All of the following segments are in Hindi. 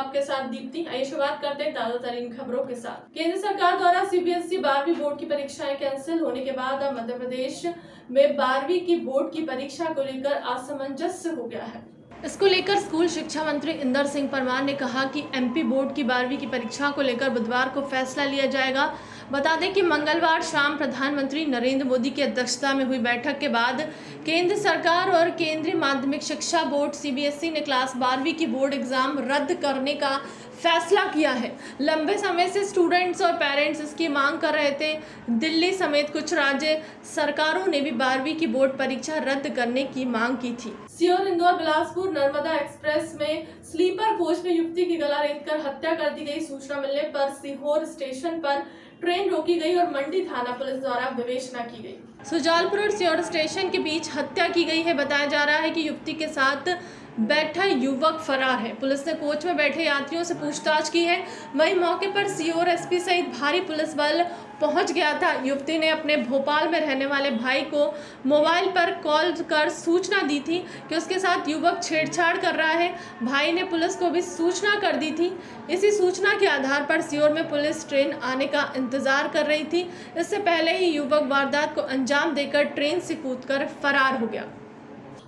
आपके साथ दीप्ति। आइए शुरुआत करते हैं ताजा तरीन खबरों के साथ। केंद्र सरकार द्वारा सीबीएसई 12वीं बोर्ड की परीक्षाएं कैंसिल होने के बाद अब मध्य प्रदेश में 12वीं की बोर्ड की परीक्षा को लेकर असमंजस हो गया है। इसको लेकर स्कूल शिक्षा मंत्री इंदर सिंह परमार ने कहा कि एमपी बोर्ड की 12वीं की परीक्षा को लेकर बुधवार को फैसला लिया जाएगा। बता दें कि मंगलवार शाम प्रधानमंत्री नरेंद्र मोदी की अध्यक्षता में हुई बैठक के बाद केंद्र सरकार और केंद्रीय माध्यमिक शिक्षा बोर्ड सीबीएसई ने क्लास 12वीं की बोर्ड एग्जाम रद्द करने का फैसला किया है। लंबे समय से स्टूडेंट्स और पेरेंट्स इसकी मांग कर रहे थे। दिल्ली समेत कुछ राज्य सरकारों ने भी 12वीं की बोर्ड परीक्षा रद्द करने की मांग की थी। सीहोर इंदौर बिलासपुर नर्मदा एक्सप्रेस में स्लीपर कोच में युवती की गला रेतकर हत्या कर दी गई। सूचना मिलने पर सीहोर स्टेशन पर ट्रेन रोकी गई और मंडी थाना पुलिस द्वारा विवेचना की गई। सुजालपुर और सीहोर स्टेशन के बीच हत्या की गई है। बताया जा रहा है कि युवती के साथ बैठा युवक फरार है। पुलिस ने कोच में बैठे यात्रियों से पूछताछ की है। वहीं मौके पर सीहोर एसपी सहित भारी पुलिस बल पहुंच गया था। युवती ने अपने भोपाल में रहने वाले भाई को मोबाइल पर कॉल कर सूचना दी थी कि उसके साथ युवक छेड़छाड़ कर रहा है। भाई ने पुलिस को भी सूचना कर दी थी। इसी सूचना के आधार पर सीहोर में पुलिस ट्रेन आने का इंतजार कर रही थी। इससे पहले ही युवक वारदात को अंजाम देकर ट्रेन से कूदकर फरार हो गया।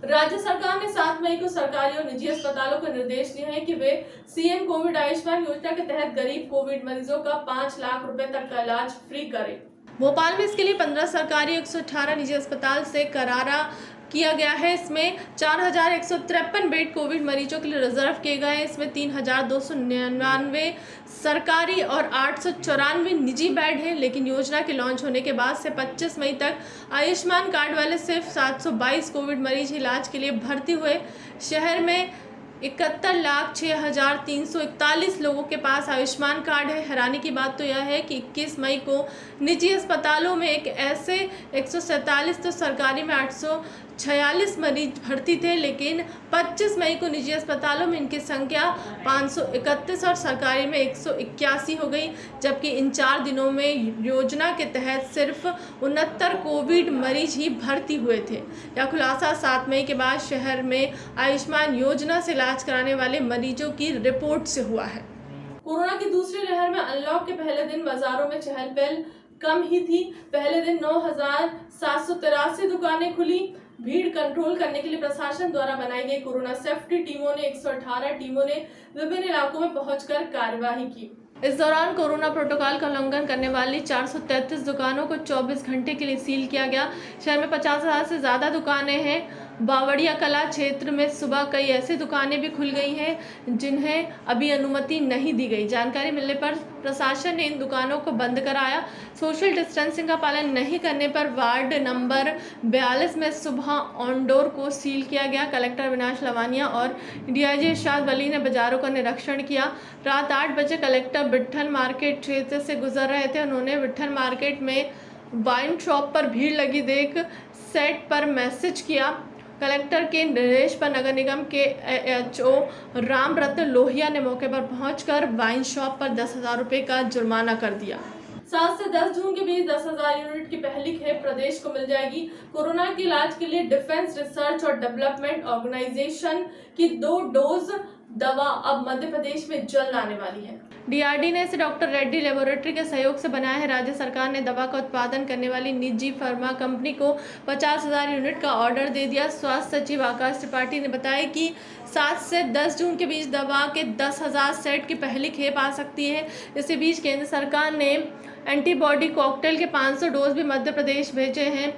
राज्य सरकार ने 7 मई को सरकारी और निजी अस्पतालों को निर्देश दिए हैं कि वे सीएम कोविड आयुष्मान योजना के तहत गरीब कोविड मरीजों का 5 लाख रुपए तक का इलाज फ्री करें। भोपाल में इसके लिए 15 सरकारी 118 निजी अस्पताल से करारा किया गया है। इसमें 4153 बेड कोविड मरीजों के लिए रिजर्व किए गए हैं। इसमें 3299 सरकारी और 894 निजी बेड हैं। लेकिन योजना के लॉन्च होने के बाद से 25 मई तक आयुष्मान कार्ड वाले सिर्फ 722 कोविड मरीज इलाज के लिए भर्ती हुए। शहर में 71,06,341 लोगों के पास आयुष्मान कार्ड है। हैरानी की बात तो यह है कि 21 मई को निजी अस्पतालों में ऐसे 147 तो सरकारी में 846 मरीज भर्ती थे। लेकिन 25 मई को निजी अस्पतालों में इनकी संख्या 531 और सरकारी में 181 हो गई। जबकि इन 4 दिनों में योजना के तहत सिर्फ 69 कोविड मरीज ही भर्ती हुए थे। यह खुलासा 7 मई के बाद शहर में आयुष्मान योजना से इलाज कराने वाले मरीजों की रिपोर्ट से हुआ है। कोरोना की दूसरी लहर में अनलॉक के पहले दिन बाजारों में चहल पहल कम ही थी। पहले दिन 9,783 दुकानें खुली। भीड़ कंट्रोल करने के लिए प्रशासन द्वारा बनाई गई कोरोना सेफ्टी टीमों ने 118 टीमों ने विभिन्न इलाकों में पहुंचकर कार्यवाही की। इस दौरान कोरोना प्रोटोकॉल का उल्लंघन करने वाली 433 दुकानों को 24 घंटे के लिए सील किया गया। शहर में 50,000 से ज्यादा दुकानें हैं। बावड़िया कला क्षेत्र में सुबह कई ऐसी दुकानें भी खुल गई हैं जिन्हें अभी अनुमति नहीं दी गई। जानकारी मिलने पर प्रशासन ने इन दुकानों को बंद कराया। सोशल डिस्टेंसिंग का पालन नहीं करने पर वार्ड नंबर 42 में सुबह ऑनडोर को सील किया गया। कलेक्टर अविनाश लवानिया और डीआईजी इरशाद वली ने बाजारों का निरीक्षण किया। रात 8 बजे कलेक्टर विट्ठल मार्केट क्षेत्र से गुजर रहे थे। उन्होंने विट्ठल मार्केट में वाइन शॉप पर भीड़ लगी देख सेट पर मैसेज किया। कलेक्टर के निर्देश पर नगर निगम के एएचओ रामरत्न लोहिया ने मौके पर पहुंचकर वाइन शॉप पर 10,000 रुपए का जुर्माना कर दिया। 7 से 10 जून के बीच 10,000 यूनिट की पहली खेप प्रदेश को मिल जाएगी। कोरोना के इलाज के लिए डिफेंस रिसर्च और डेवलपमेंट ऑर्गेनाइजेशन की 2 डोज दवा अब मध्य प्रदेश में जल्द आने वाली है। डीआरडी ने इसे डॉक्टर रेड्डी लेबोरेटरी के सहयोग से बनाया है। राज्य सरकार ने दवा का उत्पादन करने वाली निजी फार्मा कंपनी को 50,000 यूनिट का ऑर्डर दे दिया। स्वास्थ्य सचिव आकाश त्रिपाठी ने बताया कि 7 से 10 जून के बीच दवा के 10,000 सेट की पहली खेप आ सकती है। इसी बीच केंद्र सरकार ने एंटीबॉडी कॉकटेल के 500 डोज भी मध्य प्रदेश भेजे हैं।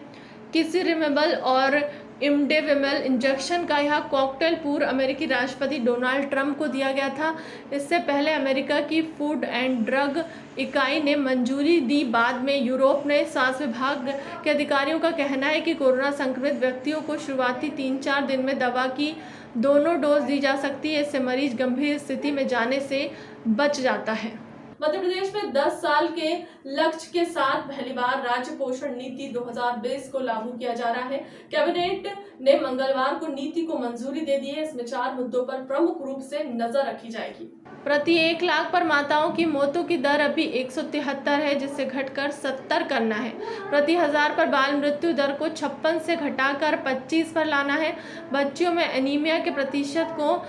किसिरिमेबल और इमडेविमल इंजेक्शन का यह कॉकटेल पूर्व अमेरिकी राष्ट्रपति डोनाल्ड ट्रंप को दिया गया था। इससे पहले अमेरिका की फूड एंड ड्रग इकाई ने मंजूरी दी। बाद में यूरोप ने स्वास्थ्य विभाग के अधिकारियों का कहना है कि कोरोना संक्रमित व्यक्तियों को शुरुआती 3-4 दिन में दवा की दोनों डोज दी जा सकती है। इससे मरीज गंभीर स्थिति में जाने से बच जाता है। मध्य प्रदेश में 10 साल के लक्ष्य के साथ पहली बार राज्य पोषण नीति 2020 को लागू किया जा रहा है। कैबिनेट ने मंगलवार को नीति को मंजूरी दे दी है। इसमें 4 मुद्दों पर प्रमुख रूप से नजर रखी जाएगी। प्रति 1 लाख पर माताओं की मौतों की दर अभी 173 है, जिससे घटकर 70 करना है। प्रति 1000 पर बाल मृत्यु दर को 56 से घटाकर 25 पर लाना है। बच्चियों में एनीमिया के प्रतिशत को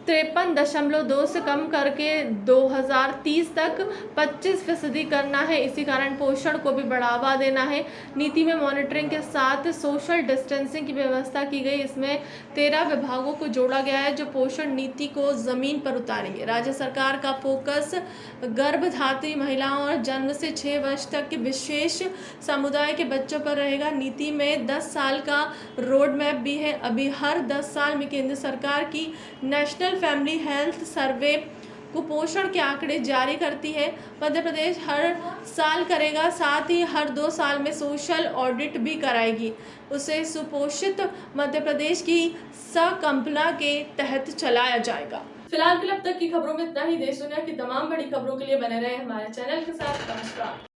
53.2 से कम करके 2030 तक 25% करना है। इसी कारण पोषण को भी बढ़ावा देना है। नीति में मॉनिटरिंग के साथ सोशल डिस्टेंसिंग की व्यवस्था की गई। इसमें 13 विभागों को जोड़ा गया है जो पोषण नीति को जमीन पर उतारेंगे। राज्य सरकार का फोकस गर्भधात्री महिलाओं और जन्म से 6 वर्ष तक के विशेष समुदाय के बच्चों पर रहेगा। नीति में 10 साल का रोड मैप भी है। अभी हर 10 साल में केंद्र सरकार की नेशनल फैमिली हेल्थ सर्वे कुपोषण के आंकड़े जारी करती है। मध्य प्रदेश हर साल करेगा, साथ ही हर 2 साल में सोशल ऑडिट भी कराएगी। उसे सुपोषित मध्य प्रदेश की संकल्पना के तहत चलाया जाएगा। फिलहाल के लिए अब तक की खबरों में इतना ही। देश दुनिया की तमाम बड़ी खबरों के लिए बने रहे हमारे चैनल के साथ। नमस्कार।